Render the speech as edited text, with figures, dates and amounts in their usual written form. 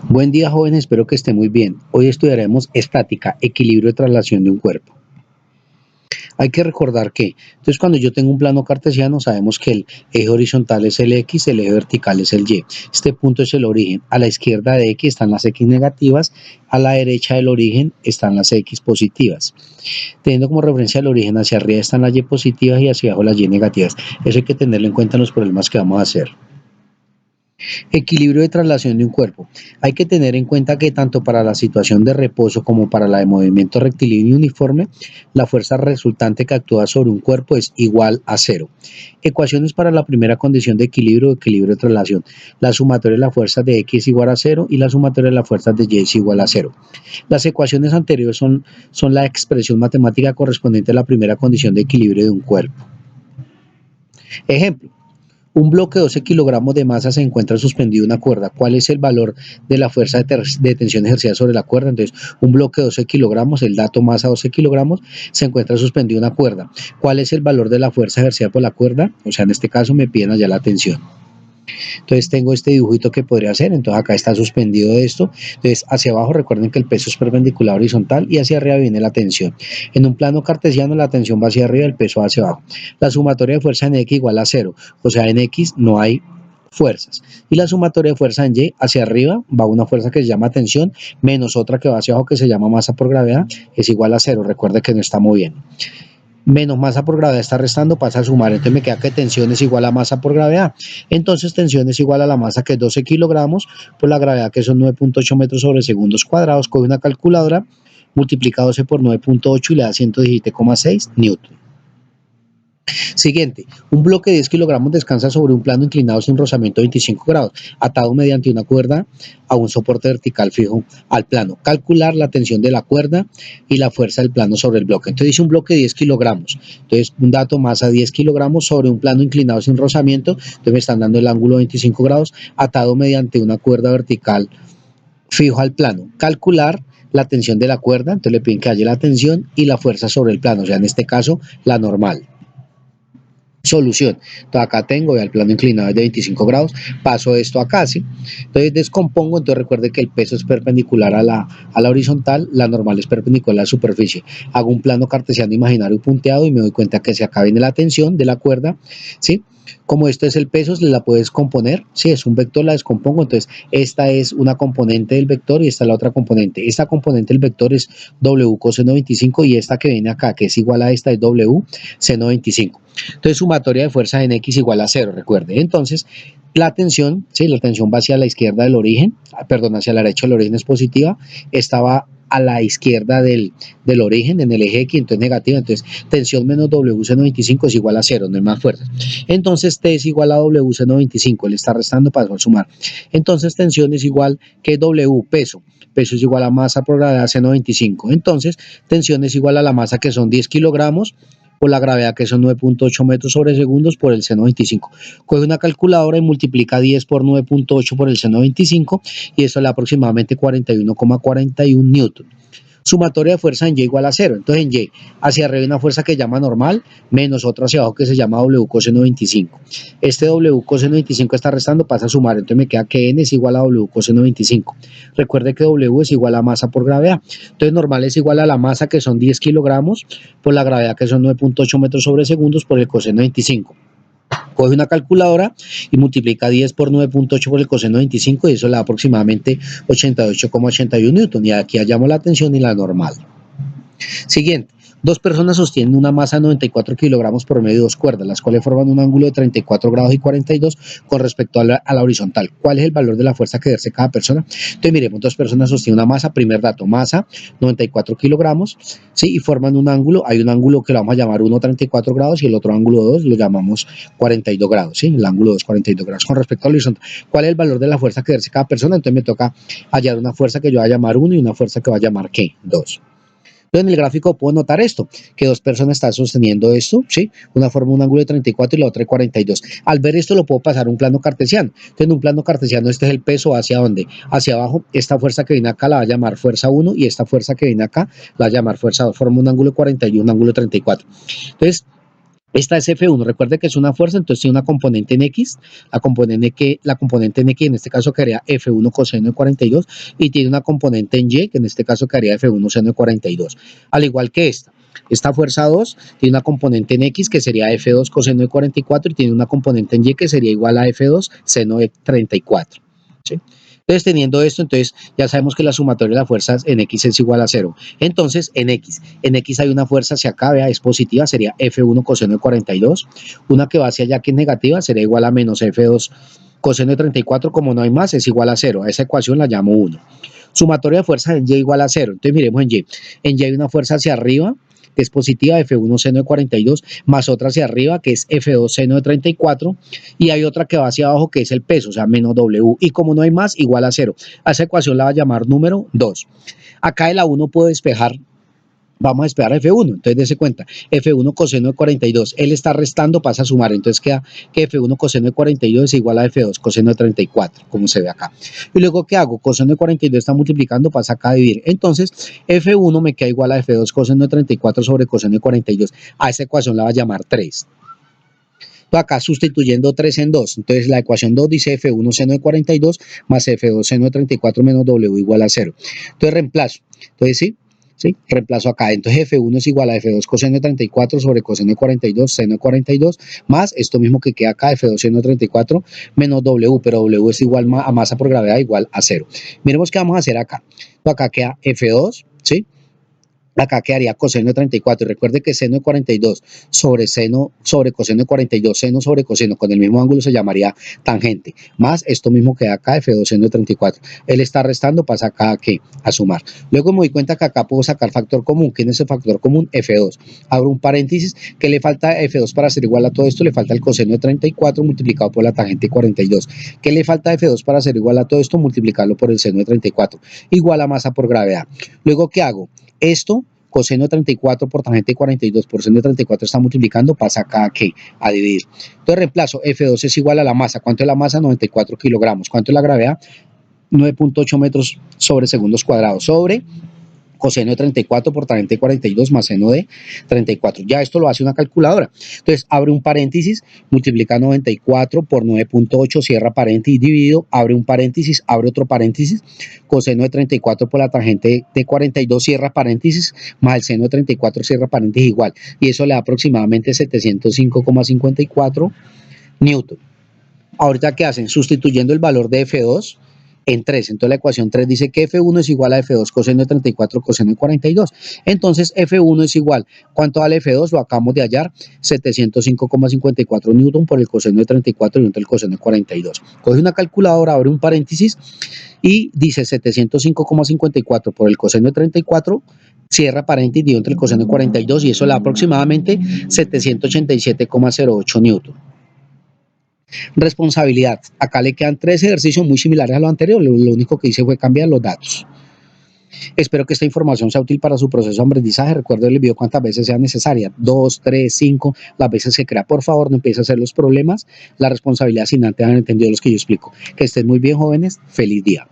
Buen día, jóvenes, espero que estén muy bien. Hoy estudiaremos estática, equilibrio de traslación de un cuerpo. Hay que recordar que, entonces cuando yo tengo un plano cartesiano, sabemos que el eje horizontal es el X, el eje vertical es el Y. Este punto es el origen. A la izquierda de X están las X negativas, a la derecha del origen están las X positivas. Teniendo como referencia el origen, hacia arriba están las Y positivas y hacia abajo las Y negativas. Eso hay que tenerlo en cuenta en los problemas que vamos a hacer. Equilibrio de traslación de un cuerpo. Hay que tener en cuenta que tanto para la situación de reposo como para la de movimiento rectilíneo uniforme, la fuerza resultante que actúa sobre un cuerpo es igual a cero. Ecuaciones para la primera condición de equilibrio o equilibrio de traslación. La sumatoria de las fuerzas de X es igual a cero y la sumatoria de las fuerzas de Y es igual a cero. Las ecuaciones anteriores son la expresión matemática correspondiente a la primera condición de equilibrio de un cuerpo. Ejemplo. Un bloque de 12 kilogramos de masa se encuentra suspendido en una cuerda. ¿Cuál es el valor de la fuerza de tensión ejercida sobre la cuerda? Entonces, un bloque de 12 kilogramos, el dato masa 12 kilogramos, se encuentra suspendido en una cuerda. ¿Cuál es el valor de la fuerza ejercida por la cuerda? O sea, en este caso me piden allá la tensión. Entonces tengo este dibujito que podría hacer, entonces acá está suspendido esto, entonces hacia abajo recuerden que el peso es perpendicular horizontal y hacia arriba viene la tensión. En un plano cartesiano la tensión va hacia arriba, el peso va hacia abajo. La sumatoria de fuerza en X igual a 0, o sea en X no hay fuerzas. Y la sumatoria de fuerza en Y, hacia arriba va una fuerza que se llama tensión, menos otra que va hacia abajo que se llama masa por gravedad, es igual a 0, recuerde que no está moviendo. Menos masa por gravedad está restando, pasa a sumar, entonces me queda que tensión es igual a masa por gravedad. Entonces tensión es igual a la masa que es 12 kilogramos por la gravedad que son 9.8 metros sobre segundos cuadrados. Coge una calculadora, multiplica 12 por 9.8 y le da 117,6 newton. Siguiente, un bloque de 10 kilogramos descansa sobre un plano inclinado sin rozamiento de 25 grados, atado mediante una cuerda a un soporte vertical fijo al plano. Calcular la tensión de la cuerda y la fuerza del plano sobre el bloque. Entonces dice un bloque de 10 kilogramos. Entonces un dato masa 10 kilogramos sobre un plano inclinado sin rozamiento. Entonces me están dando el ángulo 25 grados, atado mediante una cuerda vertical fijo al plano. Calcular la tensión de la cuerda. Entonces le piden que haya la tensión y la fuerza sobre el plano. O sea, en este caso, la normal. Solución. Entonces acá tengo ya el plano inclinado de 25 grados, paso esto acá, ¿sí? Entonces descompongo, entonces recuerde que el peso es perpendicular a la horizontal, la normal es perpendicular a la superficie. Hago un plano cartesiano imaginario punteado y me doy cuenta que se acá viene la tensión de la cuerda, ¿sí? Como esto es el peso, la puedes descomponer, si es un vector la descompongo, entonces esta es una componente del vector y esta es la otra componente. Esta componente del vector es W coseno 25 y esta que viene acá, que es igual a esta, es W seno 25. Entonces sumatoria de fuerza en X igual a 0, recuerde. Entonces la tensión, ¿sí? La tensión va hacia la izquierda del origen, perdón, hacia la derecha del origen es positiva, esta va a la izquierda del origen, en el eje X, entonces negativa, entonces tensión menos W seno 25 es igual a 0, no hay más fuerza. Entonces T es igual a W seno 25, le está restando para sumar. Entonces tensión es igual que W, peso es igual a masa por gravedad seno 25. Entonces tensión es igual a la masa que son 10 kilogramos por la gravedad que son 9.8 metros sobre segundos por el seno 25. Coge una calculadora y multiplica 10 por 9.8 por el seno 25 y esto le da aproximadamente 41,41 newton. Sumatoria de fuerza en Y igual a 0. Entonces en Y hacia arriba hay una fuerza que se llama normal, menos otra hacia abajo que se llama W coseno 25. Este W coseno 25 está restando, pasa a sumar, entonces me queda que N es igual a W coseno 25. Recuerde que W es igual a masa por gravedad. Entonces normal es igual a la masa que son 10 kilogramos por la gravedad que son 9.8 metros sobre segundos por el coseno 25. Coge una calculadora y multiplica 10 por 9.8 por el coseno 25 y eso le da aproximadamente 88,81 newton. Y aquí hallamos la tensión y la normal. Siguiente. Dos personas sostienen una masa de 94 kilogramos por medio de dos cuerdas, las cuales forman un ángulo de 34 grados y 42 con respecto a la horizontal. ¿Cuál es el valor de la fuerza que ejerce cada persona? Entonces miremos, dos personas sostienen una masa, primer dato, masa 94 kilogramos, ¿sí? Y forman un ángulo, hay un ángulo que lo vamos a llamar 1,34 grados y el otro ángulo 2 lo llamamos 42 grados, ¿sí? El ángulo 2, 42 grados con respecto al horizontal. ¿Cuál es el valor de la fuerza que ejerce cada persona? Entonces me toca hallar una fuerza que yo voy a llamar 1 y una fuerza que voy a llamar ¿qué? 2. Entonces en el gráfico puedo notar esto, que dos personas están sosteniendo esto, ¿sí? Una forma un ángulo de 34 y la otra de 42. Al ver esto lo puedo pasar a un plano cartesiano. Entonces en un plano cartesiano este es el peso, ¿hacia dónde? Hacia abajo, esta fuerza que viene acá la va a llamar fuerza 1 y esta fuerza que viene acá la va a llamar fuerza 2. Forma un ángulo de 41 y un ángulo de 34. Entonces Esta es F1, recuerde que es una fuerza, entonces tiene una componente en X, la componente en X en este caso quedaría F1 coseno de 42 y tiene una componente en Y que en este caso quedaría F1 seno de 42, al igual que esta fuerza 2 tiene una componente en X que sería F2 coseno de 44 y tiene una componente en Y que sería igual a F2 seno de 34, ¿sí? Entonces, teniendo esto, entonces ya sabemos que la sumatoria de las fuerzas en X es igual a 0. Entonces, en X hay una fuerza hacia acá, vea, es positiva, sería F1 coseno de 42. Una que va hacia allá, que es negativa, sería igual a menos F2 coseno de 34. Como no hay más, es igual a 0. A esa ecuación la llamo 1. Sumatoria de fuerzas en Y igual a 0. Entonces, miremos en Y. En Y hay una fuerza hacia arriba, que es positiva, F1 seno de 42, más otra hacia arriba, que es F2 seno de 34, y hay otra que va hacia abajo, que es el peso, o sea, menos W, y como no hay más, igual a 0. A esa ecuación la va a llamar número 2. Acá de la 1 puedo despejar, vamos a despejar F1, entonces dése cuenta, F1 coseno de 42, él está restando, pasa a sumar, entonces queda que F1 coseno de 42 es igual a F2 coseno de 34, como se ve acá. Y luego, ¿qué hago? Coseno de 42 está multiplicando, pasa acá a dividir. Entonces, F1 me queda igual a F2 coseno de 34 sobre coseno de 42. A esa ecuación la va a llamar 3. Acá sustituyendo 3 en 2, entonces la ecuación 2 dice F1 seno de 42 más F2 seno de 34 menos W igual a 0. Entonces reemplazo, entonces sí, reemplazo acá, entonces F1 es igual a F2 coseno de 34 sobre coseno de 42 seno de 42 más esto mismo que queda acá, F2 seno de 34 menos W, pero W es igual a masa por gravedad igual a 0. Miremos qué vamos a hacer acá. Acá queda F2, ¿sí? Acá quedaría coseno de 34. Y recuerde que seno de 42 sobre seno sobre coseno de 42, seno sobre coseno con el mismo ángulo se llamaría tangente. Más esto mismo que acá, F2 seno de 34. Él está restando, pasa acá a sumar. Luego me doy cuenta que acá puedo sacar factor común. ¿Quién es el factor común? F2. Abro un paréntesis. ¿Qué le falta a F2 para ser igual a todo esto? Le falta el coseno de 34 multiplicado por la tangente de 42. ¿Qué le falta a F2 para ser igual a todo esto? Multiplicarlo por el seno de 34. Igual a masa por gravedad. Luego, ¿qué hago? Esto, coseno de 34 por tangente de 42 por seno de 34 está multiplicando, pasa acá a dividir. Entonces reemplazo, F2 es igual a la masa. ¿Cuánto es la masa? 94 kilogramos. ¿Cuánto es la gravedad? 9.8 metros sobre segundos cuadrados sobre coseno de 34 por tangente de 42 más seno de 34. Ya esto lo hace una calculadora. Entonces, abre un paréntesis, multiplica 94 por 9.8, cierra paréntesis, dividido, abre un paréntesis, abre otro paréntesis, coseno de 34 por la tangente de 42, cierra paréntesis, más el seno de 34, cierra paréntesis igual. Y eso le da aproximadamente 705,54 newton. Ahorita, ¿qué hacen? Sustituyendo el valor de F2 en 3. Entonces la ecuación 3 dice que F1 es igual a F2 coseno de 34 coseno de 42. Entonces F1 es igual, ¿cuánto vale F2? Lo acabamos de hallar, 705,54 newton por el coseno de 34 y el coseno de 42. Coge una calculadora, abre un paréntesis y dice 705,54 por el coseno de 34, cierra paréntesis, dividido entre el coseno de 42 y eso le da aproximadamente 787,08 newton. Responsabilidad. Acá le quedan 3 ejercicios muy similares a lo anterior. Lo único que hice fue cambiar los datos. Espero que esta información sea útil para su proceso de aprendizaje. Recuerde el video cuantas veces sea necesaria. 2, 3, 5, las veces que crea. Por favor, no empiece a hacer los problemas. La responsabilidad sin antes haber entendido los que yo explico. Que estén muy bien, jóvenes. Feliz día.